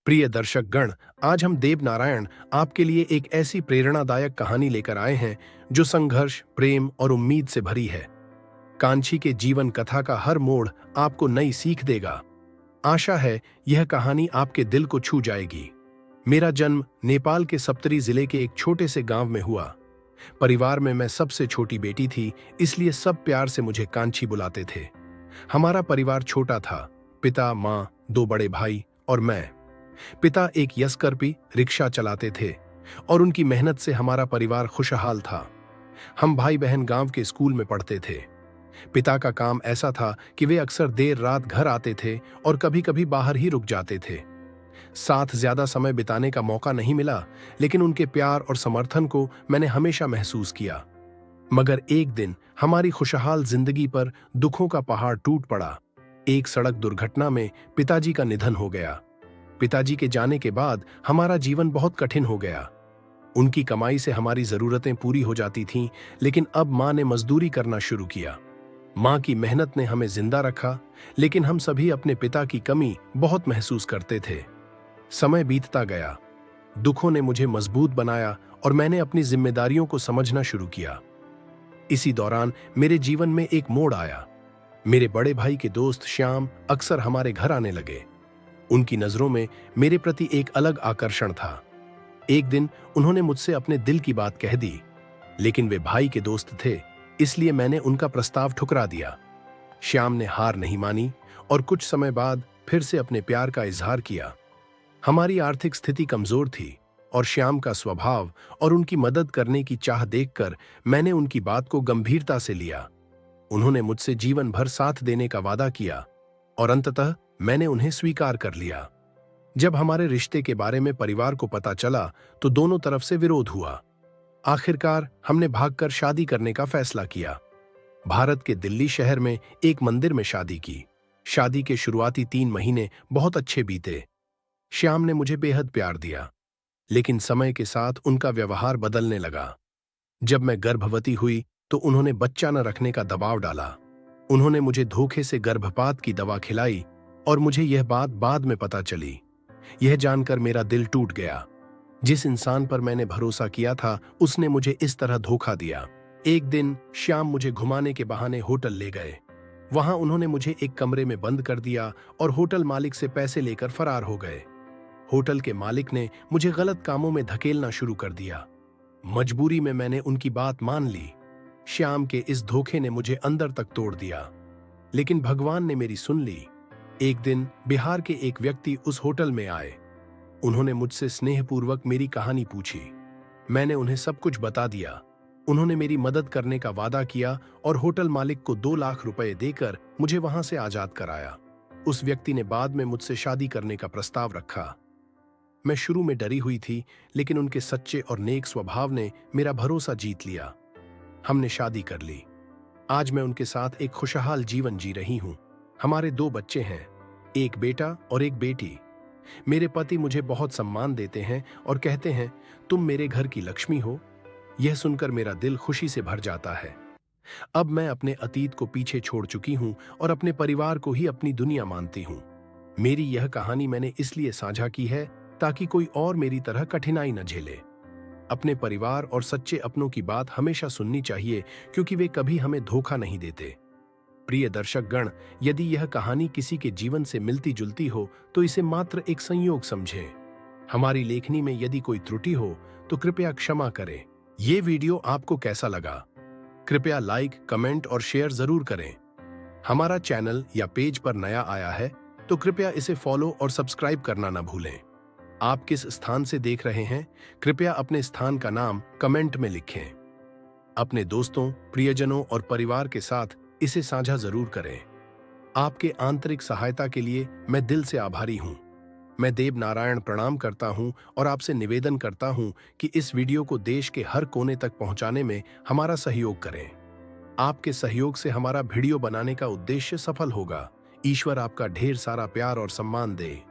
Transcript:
प्रिय दर्शक गण, आज हम देव नारायण आपके लिए एक ऐसी प्रेरणादायक कहानी लेकर आए हैं जो संघर्ष, प्रेम और उम्मीद से भरी है। कांची के जीवन कथा का हर मोड़ आपको नई सीख देगा। आशा है यह कहानी आपके दिल को छू जाएगी। मेरा जन्म नेपाल के सप्तरी जिले के एक छोटे से गांव में हुआ। परिवार में मैं सबसे छोटी बेटी थी, इसलिए सब प्यार से मुझे कांची बुलाते थे। हमारा परिवार छोटा था, पिता, माँ, दो बड़े भाई और मैं। पिता एक यस्कर्पी रिक्शा चलाते थे और उनकी मेहनत से हमारा परिवार खुशहाल था। हम भाई बहन गांव के स्कूल में पढ़ते थे। पिता का काम ऐसा था कि वे अक्सर देर रात घर आते थे और कभी-कभी बाहर ही रुक जाते थे। साथ ज्यादा समय बिताने का मौका नहीं मिला, लेकिन उनके प्यार और समर्थन को मैंने हमेशा महसूस किया। मगर एक दिन हमारी खुशहाल जिंदगी पर दुखों का पहाड़ टूट पड़ा। एक सड़क दुर्घटना में पिताजी का निधन हो गया। पिताजी के जाने के बाद हमारा जीवन बहुत कठिन हो गया। उनकी कमाई से हमारी जरूरतें पूरी हो जाती थीं, लेकिन अब मां ने मजदूरी करना शुरू किया। मां की मेहनत ने हमें जिंदा रखा, लेकिन हम सभी अपने पिता की कमी बहुत महसूस करते थे। समय बीतता गया, दुखों ने मुझे मजबूत बनाया और मैंने अपनी जिम्मेदारियों को समझना शुरू किया। इसी दौरान मेरे जीवन में एक मोड़ आया। मेरे बड़े भाई के दोस्त श्याम अक्सर हमारे घर आने लगे। उनकी नजरों में मेरे प्रति एक अलग आकर्षण था। एक दिन उन्होंने मुझसे अपने दिल की बात कह दी, लेकिन वे भाई के दोस्त थे, इसलिए मैंने उनका प्रस्ताव ठुकरा दिया। श्याम ने हार नहीं मानी और कुछ समय बाद फिर से अपने प्यार का इजहार किया। हमारी आर्थिक स्थिति कमजोर थी और श्याम का स्वभाव और उनकी मदद करने की चाह देखकर मैंने उनकी बात को गंभीरता से लिया। उन्होंने मुझसे जीवन भर साथ देने का वादा किया और अंततः मैंने उन्हें स्वीकार कर लिया। जब हमारे रिश्ते के बारे में परिवार को पता चला तो दोनों तरफ से विरोध हुआ। आखिरकार हमने भागकर शादी करने का फैसला किया। भारत के दिल्ली शहर में एक मंदिर में शादी की। शादी के शुरुआती 3 महीने बहुत अच्छे बीते। श्याम ने मुझे बेहद प्यार दिया, लेकिन समय के साथ उनका व्यवहार बदलने लगा। जब मैं गर्भवती हुई तो उन्होंने बच्चा न रखने का दबाव डाला। उन्होंने मुझे धोखे से गर्भपात की दवा खिलाई और मुझे यह बात बाद में पता चली। यह जानकर मेरा दिल टूट गया। जिस इंसान पर मैंने भरोसा किया था, उसने मुझे इस तरह धोखा दिया। एक दिन श्याम मुझे घुमाने के बहाने होटल ले गए। वहां उन्होंने मुझे एक कमरे में बंद कर दिया और होटल मालिक से पैसे लेकर फरार हो गए। होटल के मालिक ने मुझे गलत कामों में धकेलना शुरू कर दिया। मजबूरी में मैंने उनकी बात मान ली। श्याम के इस धोखे ने मुझे अंदर तक तोड़ दिया, लेकिन भगवान ने मेरी सुन ली। एक दिन बिहार के एक व्यक्ति उस होटल में आए। उन्होंने मुझसे स्नेहपूर्वक मेरी कहानी पूछी। मैंने उन्हें सब कुछ बता दिया। उन्होंने मेरी मदद करने का वादा किया और होटल मालिक को 2 लाख रुपए देकर मुझे वहां से आजाद कराया। उस व्यक्ति ने बाद में मुझसे शादी करने का प्रस्ताव रखा। मैं शुरू में डरी हुई थी, लेकिन उनके सच्चे और नेक स्वभाव ने मेरा भरोसा जीत लिया। हमने शादी कर ली। आज मैं उनके साथ एक खुशहाल जीवन जी रही हूं। हमारे 2 बच्चे हैं, एक बेटा और एक बेटी। मेरे पति मुझे बहुत सम्मान देते हैं और कहते हैं, तुम मेरे घर की लक्ष्मी हो। यह सुनकर मेरा दिल खुशी से भर जाता है। अब मैं अपने अतीत को पीछे छोड़ चुकी हूं और अपने परिवार को ही अपनी दुनिया मानती हूं। मेरी यह कहानी मैंने इसलिए साझा की है ताकि कोई और मेरी तरह कठिनाई न झेले। अपने परिवार और सच्चे अपनों की बात हमेशा सुननी चाहिए, क्योंकि वे कभी हमें धोखा नहीं देते। प्रिय दर्शक गण, यदि यह कहानी किसी के जीवन से मिलती जुलती हो तो इसे मात्र एक संयोग समझें। हमारी लेखनी में यदि कोई त्रुटि हो तो कृपया क्षमा करें। ये वीडियो आपको कैसा लगा? कृपया लाइक, कमेंट और शेयर जरूर करें। हमारा चैनल या पेज पर नया आया है तो कृपया इसे फॉलो और सब्सक्राइब करना न भूलें। आप किस स्थान से देख रहे हैं, कृपया अपने स्थान का नाम कमेंट में लिखें। अपने दोस्तों, प्रियजनों और परिवार के साथ इसे साझा जरूर करें। आपके आंतरिक सहायता के लिए मैं दिल से आभारी हूं। मैं देव नारायण प्रणाम करता हूं और आपसे निवेदन करता हूं कि इस वीडियो को देश के हर कोने तक पहुंचाने में हमारा सहयोग करें। आपके सहयोग से हमारा वीडियो बनाने का उद्देश्य सफल होगा। ईश्वर आपका ढेर सारा प्यार और सम्मान दे।